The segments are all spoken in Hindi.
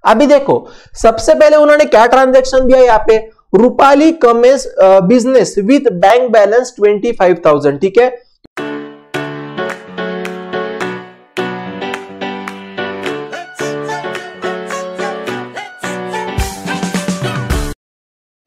अभी देखो सबसे पहले उन्होंने क्या ट्रांजैक्शन दिया यहाँ पे, Rupali commences business with bank balance 25,000, ठीक है।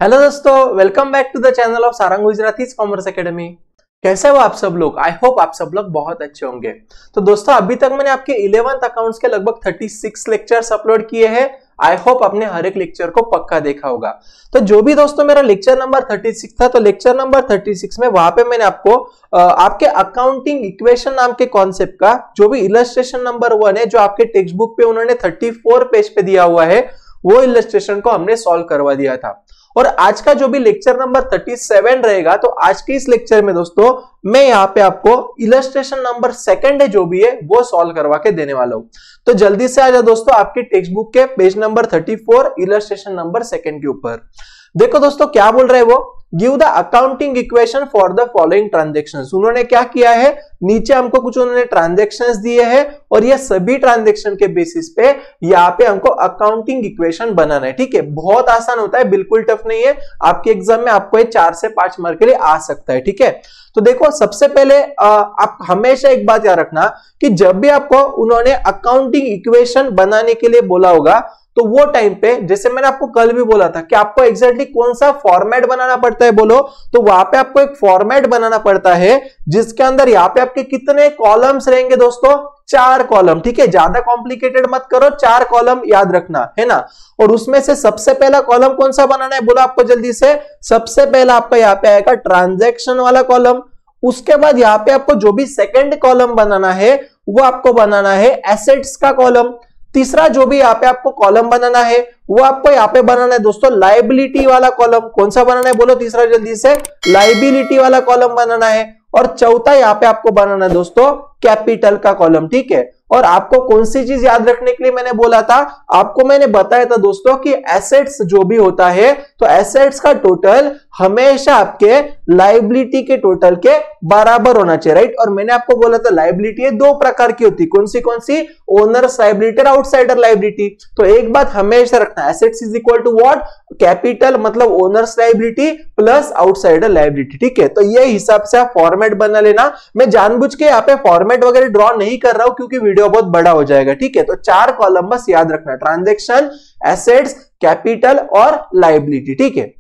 हेलो दोस्तों, welcome back to the channel of Sarang Gujarati commerce academy. कैसे हो आप सब लोग? आई होप आप सब लोग बहुत अच्छे होंगे। तो दोस्तों अभी तक मैंने आपके 11th अकाउंट्स के लगभग 36 लेक्चर्स अपलोड किए हैं। आई होप आपने हर एक लेक्चर को पक्का देखा होगा। तो जो भी दोस्तों मेरा लेक्चर नंबर 36 था, तो लेक्चर नंबर 36 में वहां पे मैंने आपको आपके अकाउंटिंग इक्वेशन नाम के कॉन्सेप्ट का जो भी इलस्ट्रेशन नंबर 1 है, जो आपके टेक्स्ट बुक पे उन्होंने 34 पेज पे दिया हुआ है, वो इलस्ट्रेशन को हमने सॉल्व करवा दिया था। और आज का जो भी लेक्चर नंबर 37 रहेगा, तो आज के इस लेक्चर में दोस्तों मैं यहाँ पे आपको इलस्ट्रेशन नंबर 2 है जो भी है वो सॉल्व करवा के देने वाला हूं। तो जल्दी से आ जाओ दोस्तों आपके टेक्स्ट बुक के पेज नंबर 34 इलस्ट्रेशन नंबर 2 के ऊपर। देखो दोस्तों क्या बोल रहे हैं वो, give the accounting equation for the following transactions. उन्होंने क्या किया है, नीचे हमको कुछ उन्होंने ट्रांजेक्शंस दिए हैं और ये सभी ट्रांजेक्शन के बेसिस पे यहाँ पे हमको अकाउंटिंग इक्वेशन बनाना है, ठीक है। बहुत आसान होता है, बिल्कुल टफ नहीं है। आपके एग्जाम में आपको 4 से 5 मार्क के लिए आ सकता है, ठीक है। तो देखो सबसे पहले आप हमेशा एक बात याद रखना कि जब भी आपको उन्होंने अकाउंटिंग इक्वेशन बनाने के लिए बोला होगा, तो वो टाइम पे जैसे मैंने आपको कल भी बोला था कि आपको एग्जैक्टली कौन सा फॉर्मेट बनाना पड़ता है बोलो, तो वहां पे आपको एक फॉर्मेट बनाना पड़ता है जिसके अंदर यहाँ पे आपके कितने कॉलम्स रहेंगे दोस्तों, 4 कॉलम, ठीक है। ज्यादा कॉम्प्लिकेटेड मत करो, 4 कॉलम याद रखना है ना। और उसमें से सबसे पहला कॉलम कौन सा बनाना है बोलो आपको जल्दी से। सबसे पहला आपका यहाँ पे आएगा ट्रांजैक्शन वाला कॉलम। उसके बाद यहाँ पे आपको जो भी सेकंड कॉलम बनाना है वो आपको बनाना है एसेट्स का कॉलम। तीसरा जो भी यहाँ पे आपको कॉलम बनाना है वो आपको यहाँ पे बनाना है दोस्तों लाइबिलिटी वाला कॉलम। कौन सा बनाना है बोलो, तीसरा जल्दी से, लाइबिलिटी वाला कॉलम बनाना है। और चौथा यहाँ पे आपको बनाना है दोस्तों कैपिटल का कॉलम, ठीक है। और आपको कौन सी चीज याद रखने के लिए मैंने बोला था, आपको मैंने बताया था दोस्तों कि एसेट्स जो भी होता है, तो एसेट्स का टोटल हमेशा आपके लाइबिलिटी के टोटल के बराबर होना चाहिए, राइट। और मैंने आपको बोला था लाइबिलिटी 2 प्रकार की होती है, कौन सी, ओनर्स लाइबिलिटी और आउटसाइडर लाइबिलिटी। तो एक बात हमेशा रखना, assets is equal to what, capital मतलब owners liability plus outsider liability, ठीक है। तो ये हिसाब से आप फॉर्मेट बना लेना। मैं जानबूझ के यहाँ पे फॉर्मेट वगैरह ड्रॉ नहीं कर रहा हूं क्योंकि वीडियो बहुत बड़ा हो जाएगा, ठीक है। तो 4 कॉलम बस याद रखना, ट्रांजैक्शन, एसेट्स, कैपिटल और लाइबिलिटी, ठीक है।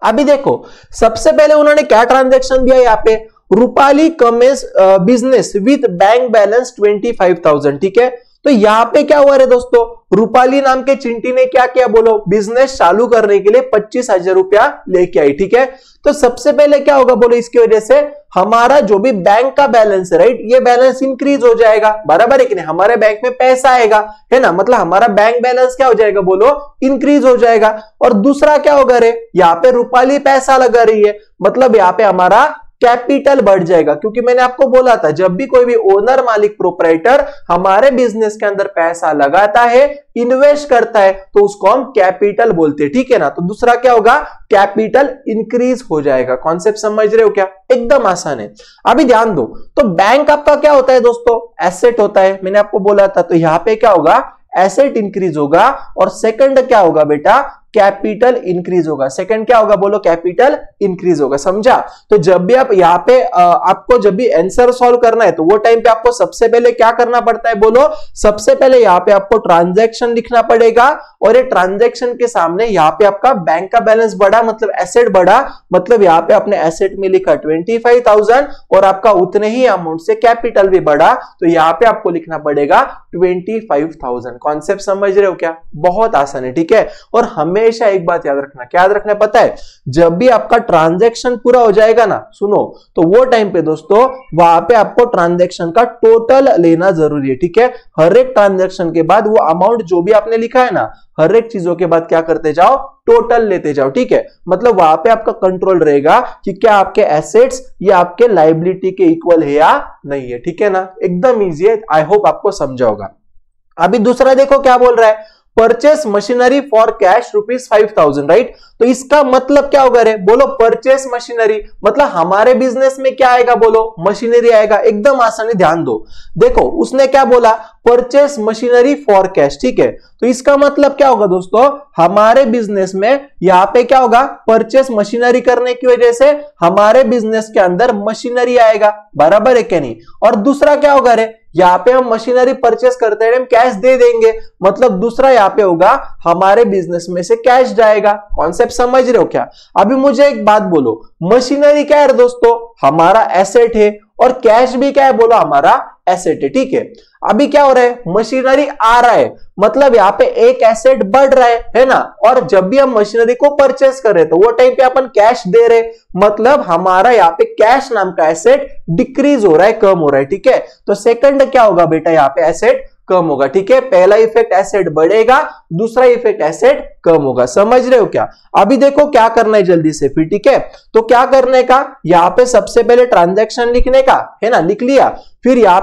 अभी देखो सबसे पहले उन्होंने क्या ट्रांजैक्शन दिया यहाँ पे, Rupali commences business with bank balance 25,000, ठीक है। तो यहाँ पे क्या हुआ रे दोस्तों, रूपाली नाम के चिंटी ने क्या किया बोलो, बिजनेस चालू करने के लिए 25,000 रुपया लेके आई, ठीक है। तो सबसे पहले क्या होगा बोलो, इसकी वजह से हमारा जो भी बैंक का बैलेंस है, राइट, ये बैलेंस इंक्रीज हो जाएगा, बराबर है कि नहीं। हमारे बैंक में पैसा आएगा, है ना, मतलब हमारा बैंक बैलेंस क्या हो जाएगा बोलो, इंक्रीज हो जाएगा। और दूसरा क्या होगा रे, यहाँ पे रूपाली पैसा लगा रही है, मतलब यहाँ पे हमारा कैपिटल बढ़ जाएगा। क्योंकि मैंने आपको बोला था जब भी कोई भी ओनर, मालिक, प्रोप्राइटर हमारे बिजनेस के अंदर पैसा लगाता है, इन्वेस्ट करता है, तो उसको हम कैपिटल बोलते हैं, ठीक है ना। तो दूसरा क्या होगा, कैपिटल इंक्रीज हो जाएगा। कॉन्सेप्ट समझ रहे हो क्या, एकदम आसान है। अभी ध्यान दो, तो बैंक आपका क्या होता है दोस्तों, एसेट होता है, मैंने आपको बोला था। तो यहां पे क्या होगा, एसेट इंक्रीज होगा। और सेकंड क्या होगा बेटा, कैपिटल इंक्रीज होगा। सेकंड क्या होगा बोलो, कैपिटल इंक्रीज होगा, समझा। तो जब भी आप यहाँ पे आपको जब भी आंसर सॉल्व करना है, तो वो टाइम पे आपको सबसे पहले क्या करना पड़ता है बोलो, सबसे पहले यहाँ पे आपको ट्रांजैक्शन लिखना पड़ेगा। और ये ट्रांजैक्शन के सामने यहाँ पे आपका बैंक का बैलेंस बढ़ा, मतलब एसेट बढ़ा, मतलब यहाँ पे आपने एसेट में लिखा 25,000 और आपका उतने ही अमाउंट से कैपिटल भी बढ़ा, तो यहाँ पे आपको लिखना पड़ेगा 25,000। कॉन्सेप्ट समझ रहे हो क्या, बहुत आसान है, ठीक है। और हमेशा एक बात याद रखना, क्या याद रखना पता है, जब भी आपका ट्रांजैक्शन पूरा हो जाएगा ना, सुनो, तो वो टाइम पे दोस्तों वहां पे आपको ट्रांजैक्शन का टोटल लेना जरूरी है, ठीक है। हर एक ट्रांजैक्शन के बाद वो अमाउंट जो भी आपने लिखा है ना, हर एक चीजों के बाद क्या करते जाओ, टोटल लेते जाओ, ठीक है। मतलब वहां पे आपका कंट्रोल रहेगा कि क्या आपके एसेट्स या आपके लायबिलिटी के इक्वल है या नहीं है, ठीक है ना। एकदम इजी है, आई होप आपको समझा होगा। अभी दूसरा देखो क्या बोल रहा है, purchase machinery for cash ₹5,000, right. तो इसका मतलब क्या होगा रे, बोलो परचेस मशीनरी मतलब हमारे बिजनेस में क्या आएगा, बोलो मशीनरी आएगा। एकदम आसानी, ध्यान दो। देखो उसने क्या बोला, परचेस मशीनरी फॉर कैश, ठीक है। तो इसका मतलब क्या होगा दोस्तों, हमारे बिजनेस में यहां पे क्या होगा, परचेस मशीनरी करने की वजह से हमारे बिजनेस के अंदर मशीनरी आएगा, बराबर है क्या नहीं। और दूसरा क्या होगा रे, यहाँ पे हम मशीनरी परचेस करते हैं, हम कैश दे देंगे, मतलब दूसरा यहाँ पे होगा हमारे बिजनेस में से कैश जाएगा। कॉन्सेप्ट समझ रहे हो क्या। अभी मुझे एक बात बोलो, मशीनरी क्या है दोस्तों, हमारा एसेट है, और कैश भी क्या है, बोलो हमारा एसेट है, ठीक है। अभी क्या हो रहा है, मशीनरी आ रहा है, मतलब यहाँ पे एक एसेट बढ़ रहा है ना। और जब भी हम मशीनरी को परचेस कर रहे तो वो टाइम पे अपन कैश दे रहे, मतलब हमारा यहाँ पे कैश नाम का एसेट डिक्रीज हो रहा है, कम हो रहा है, ठीक है। तो सेकंड क्या होगा बेटा, यहाँ पे एसेट कम होगा, ठीक है। पहला इफेक्ट एसेट बढ़ेगा, दूसरा इफेक्ट एसेट कम होगा, समझ रहे हो क्या। अभी देखो क्या करना है जल्दी से फिर, ठीक है। तो क्या करने का, यहाँ पे सबसे पहले ट्रांजैक्शन लिखने का है ना, लिख लिया। फिर यहाँ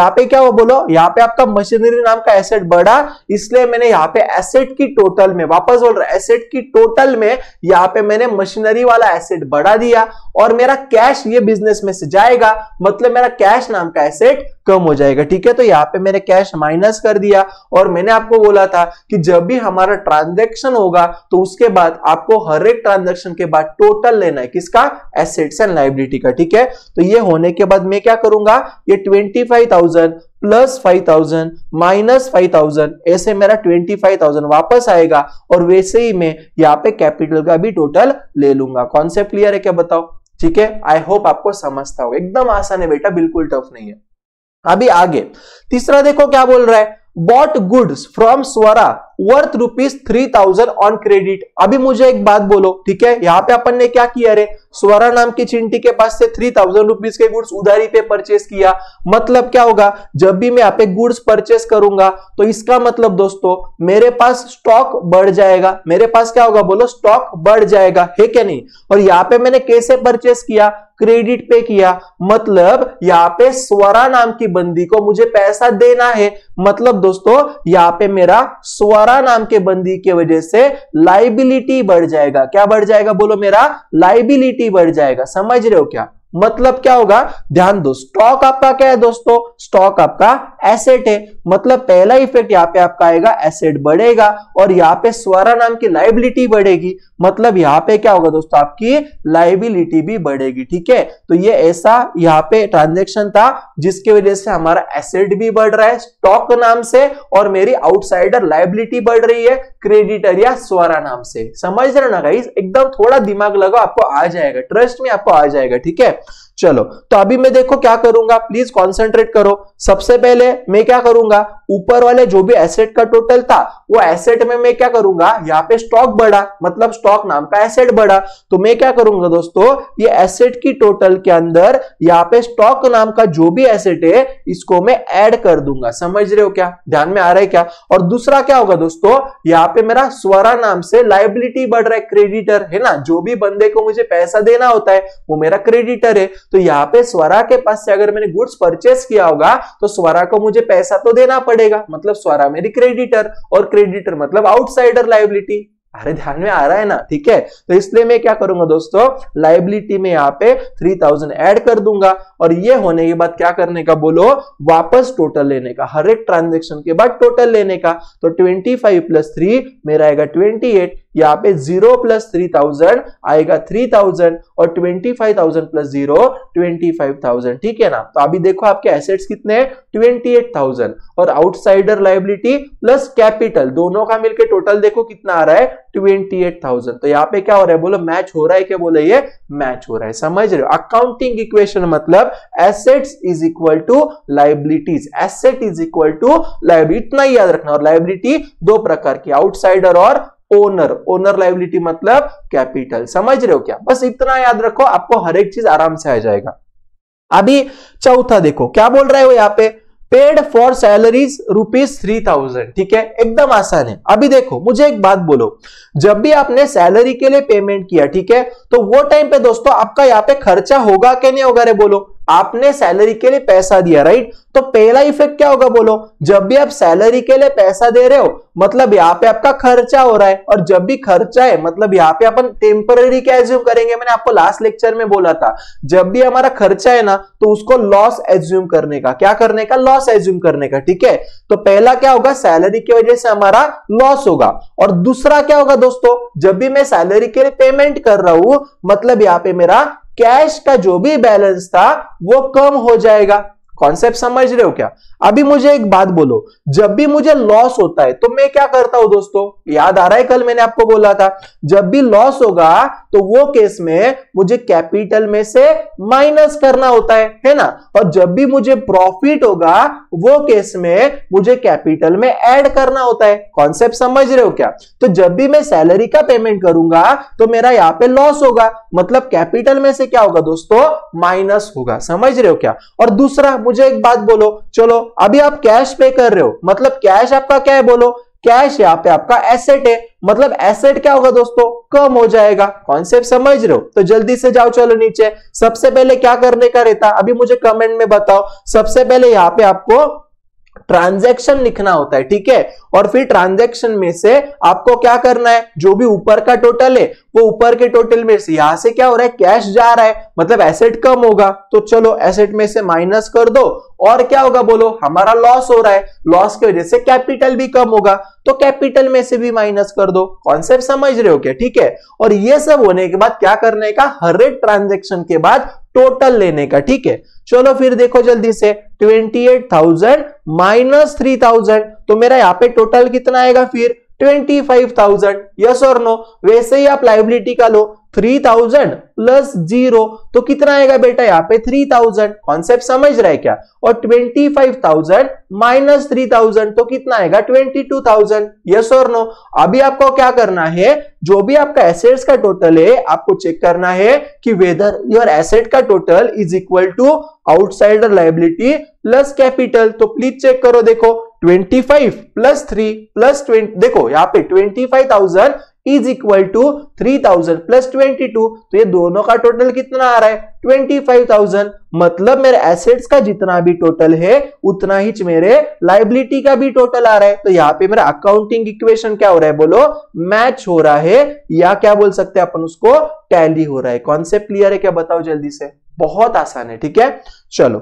पे क्या हो, बोलो यहाँ पे आपका मशीनरी नाम का एसेट बढ़ा, इसलिए मैंने यहाँ पे एसेट की टोटल में, वापस बोल रहा एसेट की टोटल में यहाँ पे मैंने मशीनरी वाला एसेट बढ़ा दिया, और मेरा कैश ये बिजनेस में से जाएगा, मतलब मेरा कैश नाम का एसेट कम हो जाएगा, ठीक है। तो यहाँ पे मैंने कैश माइनस कर दिया, और मैंने आपको बोला था कि जब भी हमारा ट्रांजैक्शन होगा तो उसके बाद आपको हर एक ट्रांजैक्शन के बाद टोटल लेना है, किसका, एसेट्स एंड लायबिलिटी का, ठीक है। तो ये होने के बाद मैं क्या करूंगा, ये 25,000 प्लस 5,000 माइनस 5,000, ऐसे मेरा 25,000 वापस आएगा, और वैसे ही मैं यहाँ पे कैपिटल का भी टोटल ले लूंगा। कॉन्सेप्ट क्लियर है क्या, बताओ, ठीक है। आई होप आपको समझता हो, एकदम आसान है बेटा, बिल्कुल टफ नहीं है। अभी आगे तीसरा देखो क्या बोल रहा है, bought goods from Swara worth ₹3,000 on credit. अभी मुझे एक बात बोलो, ठीक है, यहाँ पे अपन ने क्या किया रे, स्वरा नाम की चिंटी के पास से ₹3,000 के गुड्स उधारी पे परचेस किया। मतलब क्या होगा, जब भी मैं यहाँ पे गुड्स परचेस करूंगा तो इसका मतलब दोस्तों मेरे पास स्टॉक बढ़ जाएगा, मेरे पास क्या होगा, बोलो स्टॉक बढ़ जाएगा, है क्या नहीं। और यहाँ पे मैंने कैसे परचेस किया, क्रेडिट पे किया, मतलब यहाँ पे स्वरा नाम की बंदी को मुझे पैसा देना है, मतलब दोस्तों यहाँ पे मेरा स्वरा नाम के बंदी की वजह से लाइबिलिटी बढ़ जाएगा। क्या बढ़ जाएगा, बोलो मेरा लाइबिलिटी बढ़ जाएगा, समझ रहे हो क्या। मतलब क्या होगा, ध्यान दो, स्टॉक आपका क्या है दोस्तों, स्टॉक आपका एसेट है, मतलब पहला इफेक्ट यहाँ पे आपका आएगा, एसेट बढ़ेगा, और यहाँ पे स्वरा नाम की लाइबिलिटी बढ़ेगी, मतलब यहाँ पे क्या होगा दोस्तों, आपकी लाइबिलिटी भी बढ़ेगी, ठीक है। तो ये ऐसा यहाँ पे ट्रांजैक्शन था जिसकी वजह से हमारा एसेट भी बढ़ रहा है स्टॉक नाम से, और मेरी आउटसाइडर लाइबिलिटी बढ़ रही है क्रेडिटर या स्वरा नाम से। समझ रहे ना गाइस, एकदम थोड़ा दिमाग लगाओ, आपको आ जाएगा, ट्रस्ट में आपको आ जाएगा, ठीक है। चलो तो अभी मैं देखो क्या करूंगा, प्लीज कंसंट्रेट करो। सबसे पहले मैं क्या करूंगा, ऊपर वाले जो भी एसेट का टोटल था वो एसेट में मैं क्या करूंगा, यहाँ पे स्टॉक बढ़ा, मतलब स्टॉक नाम का एसेट बढ़ा, तो मैं क्या करूंगा दोस्तों, ये एसेट की टोटल के अंदर यहाँ पे स्टॉक नाम का जो भी एसेट है इसको मैं ऐड कर दूंगा। समझ रहे हो क्या, ध्यान में आ रहा है क्या। और दूसरा क्या होगा दोस्तों, यहाँ पे मेरा स्वरा नाम से लाइबिलिटी बढ़ रहा है, क्रेडिटर है ना, जो भी बंदे को मुझे पैसा देना होता है वो मेरा क्रेडिटर है। तो यहाँ पे स्वरा के पास से अगर मैंने गुड्स परचेस किया होगा तो स्वरा को मुझे पैसा तो देना पड़ेगा, मतलब स्वरा मेरी क्रेडिटर, और क्रेडिटर मतलब आउटसाइडर लायबिलिटी। अरे ध्यान में आ रहा है ना, ठीक है। तो इसलिए मैं क्या करूंगा दोस्तों, लायबिलिटी में यहाँ पे 3,000 ऐड कर दूंगा, और ये होने के बाद क्या करने का, बोलो वापस टोटल लेने का, हर एक ट्रांजेक्शन के बाद टोटल लेने का। तो 25 प्लस 3 मेरा आएगा 28, यहाँ पे 0 प्लस 3,000 आएगा 3,000, और 25,000 प्लस 0 25,000, ठीक है ना। तो अभी देखो आपके एसेट्स कितने हैं, 28,000, और आउटसाइडर लायबिलिटी प्लस कैपिटल दोनों का मिलकर टोटल देखो कितना आ रहा है, 28,000। तो यहाँ पे क्या हो रहा है, बोलो मैच हो रहा है क्या, बोले ये मैच हो रहा है। समझ रहे हो, अकाउंटिंग इक्वेशन मतलब assets is equal to liabilities, asset is equal to liability, इतना ही याद रखना। और लायबिलिटी दो प्रकार की, आउटसाइडर और ओनर। ओनर लायबिलिटी मतलब कैपिटल। समझ रहे हो क्या, बस इतना याद रखो, आपको हर एक चीज आराम से आ जाएगा। अभी चौथा देखो क्या बोल रहा है वो यहाँ पे, पेड फॉर सैलरीज ₹3,000, ठीक है, एकदम आसान है। अभी देखो मुझे एक बात बोलो, जब भी आपने सैलरी के लिए पेमेंट किया, ठीक है, तो वो टाइम पे दोस्तों आपका यहाँ पे खर्चा होगा कि नहीं होगा रे, बोलो आपने सैलरी के लिए पैसा दिया, राइट। तो पहला इफेक्ट क्या होगा बोलो, जब भी आप सैलरी के लिए पैसा दे रहे हो मतलब यहाँ पे आपका खर्चा हो रहा है, और जब भी खर्चा है मतलब यहाँ पे अपन टेम्पररी क्या एज्यूम करेंगे, मैंने आपको लास्ट लेक्चर में बोला था, जब भी हमारा खर्चा है ना तो उसको लॉस एज्यूम करने का, क्या करने का, लॉस एज्यूम करने का, ठीक है। तो पहला क्या होगा, सैलरी की वजह से हमारा लॉस होगा, और दूसरा क्या होगा दोस्तों, जब भी मैं सैलरी के लिए पेमेंट कर रहा हूं मतलब यहाँ पे मेरा कैश का जो भी बैलेंस था वो कम हो जाएगा। कॉन्सेप्ट समझ रहे हो क्या। अभी मुझे एक बात बोलो, जब भी मुझे लॉस होता है तो मैं क्या करता हूं दोस्तों, याद आ रहा है कल मैंने आपको बोला था, जब भी लॉस होगा तो वो केस में मुझे कैपिटल में से माइनस करना होता है ना, और जब भी मुझे प्रॉफिट होगा वो केस में मुझे कैपिटल में ऐड करना होता है। कॉन्सेप्ट समझ रहे हो क्या। तो जब भी मैं सैलरी का पेमेंट करूंगा तो मेरा यहां पे लॉस होगा, मतलब कैपिटल में से क्या होगा दोस्तों, माइनस होगा। समझ रहे हो क्या। और दूसरा मुझे एक बात बोलो, चलो अभी आप कैश पे कर रहे हो, मतलब कैश आपका क्या है बोलो, कैश यहाँ पे आपका एसेट है, मतलब एसेट क्या होगा दोस्तों, कम हो जाएगा। कॉन्सेप्ट समझ रहे हो। तो जल्दी से जाओ चलो नीचे, सबसे पहले क्या करने का रहता, अभी मुझे कमेंट में बताओ। सबसे पहले यहाँ पे आपको ट्रांजैक्शन लिखना होता है, ठीक है, और फिर ट्रांजैक्शन में से आपको क्या करना है, जो भी ऊपर का टोटल है वो ऊपर के टोटल में से यहां से क्या हो रहा है, कैश जा रहा है, मतलब एसेट कम होगा, तो चलो एसेट में से माइनस कर दो, और क्या होगा बोलो, हमारा लॉस हो रहा है, लॉस की वजह से कैपिटल भी कम होगा, तो कैपिटल में से भी माइनस कर दो। कॉन्सेप्ट समझ रहे हो क्या, ठीक है। और ये सब होने के बाद क्या करने का, हर एक ट्रांजैक्शन के बाद टोटल लेने का, ठीक है। चलो फिर देखो जल्दी से, 28,000 माइनस 3,000, तो मेरा यहाँ पे टोटल कितना आएगा फिर 25,000। यस और नो। वैसे ही आप लाइबिलिटी का लो, 3,000 प्लस 0 तो कितना आएगा बेटा, यहाँ पे 3,000। कॉन्सेप्ट समझ रहा है क्या। और 25,000 माइनस 3,000 तो कितना आएगा 22,000। यस और नो। अभी आपको क्या करना है, जो भी आपका एसेट्स का टोटल है आपको चेक करना है कि वेदर योर एसेट का total is equal to outsider liability plus capital. तो प्लीज चेक करो, देखो 25 प्लस 3 प्लस 20, देखो यहाँ पे 25,000 इज इक्वल टू 3,000 प्लस 22, तो ये दोनों का टोटल कितना आ रहा है 25,000। मतलब मेरे एसेट्स का जितना भी टोटल है उतना ही मेरे लाइबिलिटी का भी टोटल आ रहा है। तो यहाँ पे मेरा अकाउंटिंग इक्वेशन क्या हो रहा है बोलो, मैच हो रहा है, या क्या बोल सकते हैं अपन उसको, टैली हो रहा है। कॉन्सेप्ट क्लियर है क्या, बताओ जल्दी से। बहुत आसान है, ठीक है। चलो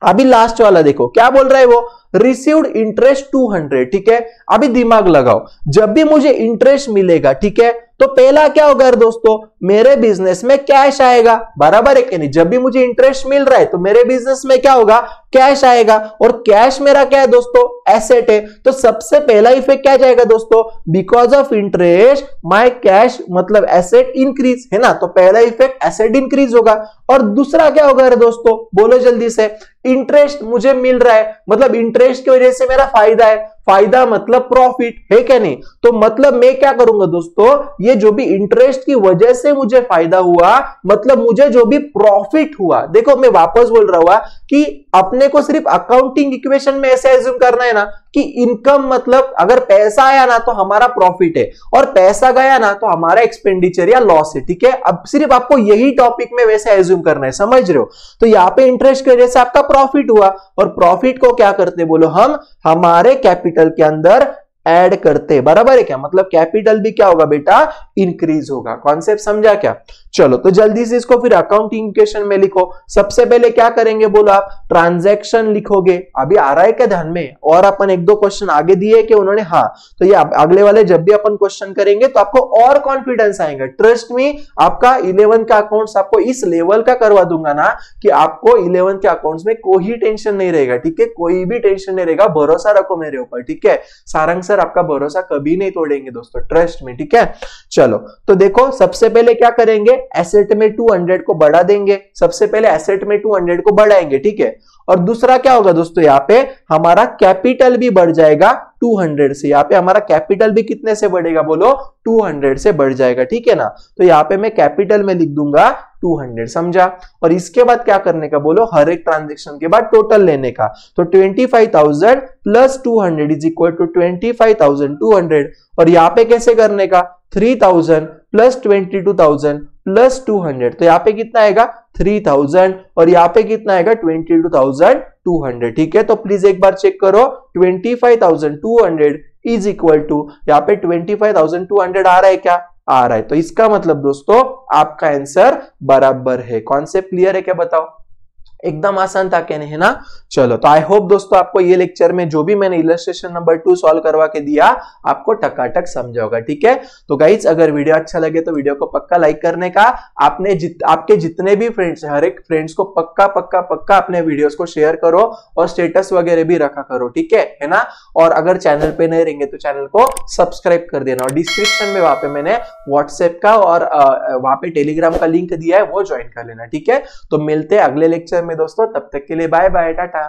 अभी लास्ट वाला देखो क्या बोल रहा है वो, रिसीव्ड इंटरेस्ट 200, ठीक है। अभी दिमाग लगाओ, जब भी मुझे इंटरेस्ट मिलेगा, ठीक है, तो पहला क्या होगा दोस्तों, मेरे बिजनेस में कैश आएगा, बराबर है कि नहीं। जब भी मुझे इंटरेस्ट मिल रहा है तो मेरे बिजनेस में क्या होगा, कैश आएगा, और कैश मेरा क्या है दोस्तों, एसेट है। तो सबसे पहला इफेक्ट क्या जाएगा दोस्तों, because of interest my cash मतलब एसेट इंक्रीज, है ना। तो पहला इफेक्ट एसेट इंक्रीज होगा। और दूसरा क्या होगा दोस्तों, बोलो जल्दी से, इंटरेस्ट मुझे मिल रहा है, मतलब इंटरेस्ट की वजह से मेरा फायदा है, फायदा मतलब प्रॉफिट, है क्या नहीं। तो मतलब मैं क्या करूंगा दोस्तों, ये जो भी इंटरेस्ट की वजह से मुझे फायदा हुआ मतलब मुझे जो भी प्रॉफिट हुआ, देखो मैं वापस बोल रहा हुआ कि अपने को सिर्फ अकाउंटिंग इक्वेशन में ऐसे एज्यूम करना है ना कि इनकम मतलब अगर पैसा आया ना तो हमारा प्रॉफिट है, और पैसा गया ना तो हमारा एक्सपेंडिचर या लॉस है, ठीक है। अब सिर्फ आपको यही टॉपिक में वैसे एज्यूम करना है, समझ रहे हो। तो यहाँ पे इंटरेस्ट की वजह से आपका प्रॉफिट हुआ, और प्रॉफिट को क्या करते बोलो, हम हमारे कैपिटल के अंदर ऐड करते, बराबर है क्या। मतलब कैपिटल भी क्या होगा बेटा, इंक्रीज होगा। कॉन्सेप्ट समझा क्या। चलो तो जल्दी से इसको फिर अकाउंटिंग इक्वेशन में लिखो। सबसे पहले क्या करेंगे बोलो, आप ट्रांजैक्शन लिखोगे। अभी आ रहा है क्या ध्यान में, और अपन एक दो क्वेश्चन आगे दिए कि उन्होंने, हाँ तो ये अगले वाले जब भी अपन क्वेश्चन करेंगे तो आपको और कॉन्फिडेंस आएगा। ट्रस्ट मी, आपका 11 का अकाउंट्स आपको इस लेवल का करवा दूंगा ना कि आपको 11 के अकाउंट्स में कोई टेंशन नहीं रहेगा, ठीक है, कोई भी टेंशन नहीं रहेगा। भरोसा रखो मेरे ऊपर, ठीक है। सारंग सर आपका भरोसा कभी नहीं तोड़ेंगे दोस्तों, ट्रस्ट में, ठीक है। चलो तो देखो सबसे पहले क्या करेंगे, एसेट में 200 को बढ़ा देंगे। सबसे पहले एसेट में 200 को बढ़ाएंगे, ठीक है। और दूसरा क्या होगा दोस्तों, यहाँ पे हमारा कैपिटल भी बढ़ जाएगा 200 से। यहाँ पे हमारा कैपिटल भी कितने से बढ़ेगा बोलो, 200 से बढ़ जाएगा, ठीक है ना। तो यहाँ पे मैं कैपिटल में लिख दूंगा 200, समझा। और इसके बाद क्या करने का बोलो, हर एक ट्रांजेक्शन के बाद टोटल लेने का। तो 25,000 प्लस 200 इज इक्वल टू 25,200। और यहाँ पे कैसे करने का, 3,000 प्लस 22,000 प्लस 200, तो यहाँ पे कितना आएगा 3000 और यहाँ पे कितना आएगा 22,200। ठीक है, तो प्लीज एक बार चेक करो 25,200 इज इक्वल टू यहाँ पे 25,200 आ रहा है क्या? आ रहा है। तो इसका मतलब दोस्तों आपका आंसर बराबर है। कॉन्सेप्ट क्लियर है क्या? बताओ, एकदम आसान था क्या? नहीं है ना? चलो, तो आई होप दोस्तों आपको ये लेक्चर में जो भी मैंने इलस्ट्रेशन नंबर 2 सॉल्व करवा के दिया आपको टकाटक समझा होगा। ठीक है, तो गाइज अगर वीडियो अच्छा लगे तो वीडियो को पक्का लाइक करने का, आपके जितने भी फ्रेंड्स, हर एक फ्रेंड्स को पक्का पक्का पक्का अपने वीडियोस को शेयर करो और स्टेटस वगैरह भी रखा करो। ठीक है ना? और अगर चैनल पे नहीं रहेंगे तो चैनल को सब्सक्राइब कर देना और डिस्क्रिप्शन में वहां पे मैंने व्हाट्सएप का और वहां पे टेलीग्राम का लिंक दिया है, वो ज्वाइन कर लेना। ठीक है, तो मिलते हैं अगले लेक्चर में दोस्तों, तब तक के लिए बाय बाय, टाटा।